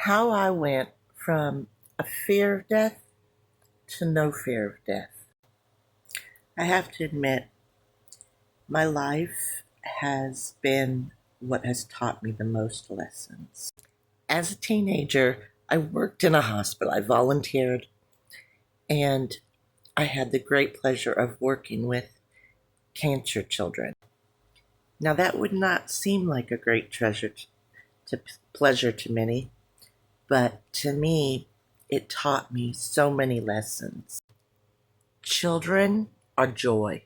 how I went from a fear of death to no fear of death. I have to admit, my life has been what has taught me the most lessons. As a teenager, I worked in a hospital. I volunteered, and I had the great pleasure of working with cancer children. Now, that would not seem like a great pleasure to many, but to me, it taught me so many lessons. Children are joy.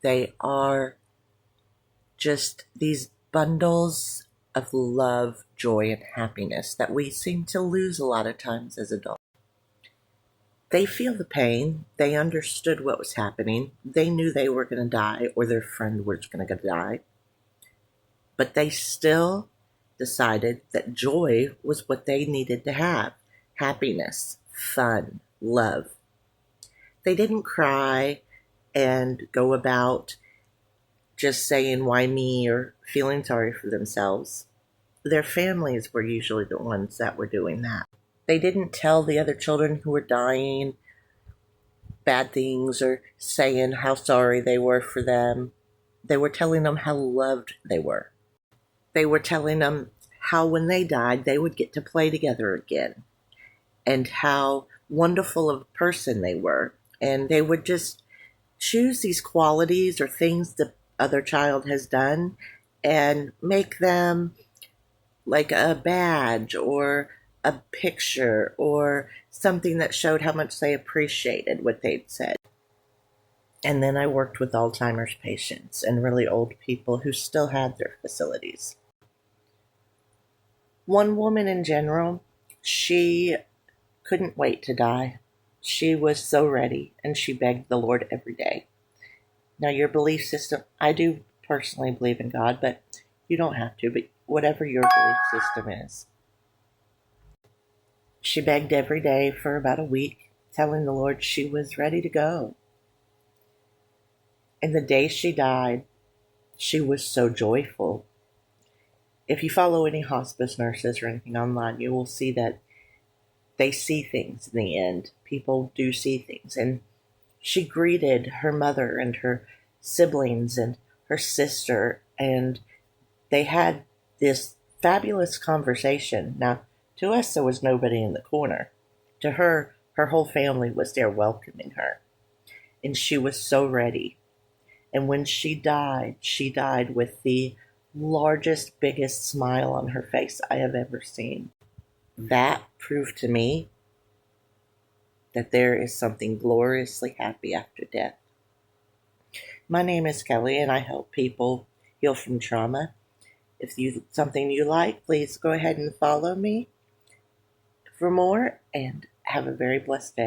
They are just these bundles of love, joy, and happiness that we seem to lose a lot of times as adults. They feel the pain. They understood what was happening. They knew they were going to die or their friend was going to die. But they still decided that joy was what they needed to have. Happiness, fun, love. They didn't cry and go about just saying, why me, or feeling sorry for themselves. Their families were usually the ones that were doing that. They didn't tell the other children who were dying bad things or saying how sorry they were for them. They were telling them how loved they were. They were telling them how when they died, they would get to play together again, and how wonderful of a person they were. And they would just choose these qualities or things the other child has done and make them like a badge or a picture or something that showed how much they appreciated what they'd said. And then I worked with Alzheimer's patients and really old people who still had their facilities. One woman in general, she couldn't wait to die. She was so ready, and she begged the Lord every day. Now, your belief system, I do personally believe in God, but you don't have to, but whatever your belief system is. She begged every day for about a week, telling the Lord she was ready to go. And the day she died, she was so joyful. If you follow any hospice nurses or anything online, you will see that they see things in the end. People do see things. And she greeted her mother and her siblings and her sister, and they had this fabulous conversation. Now, to us, there was nobody in the corner. To her, her whole family was there welcoming her. And she was so ready. And when she died with the largest, biggest smile on her face I have ever seen. That proved to me that there is something gloriously happy after death. My name is Kelly, and I help people heal from trauma. If you something you like, please go ahead and follow me for more, and have a very blessed day.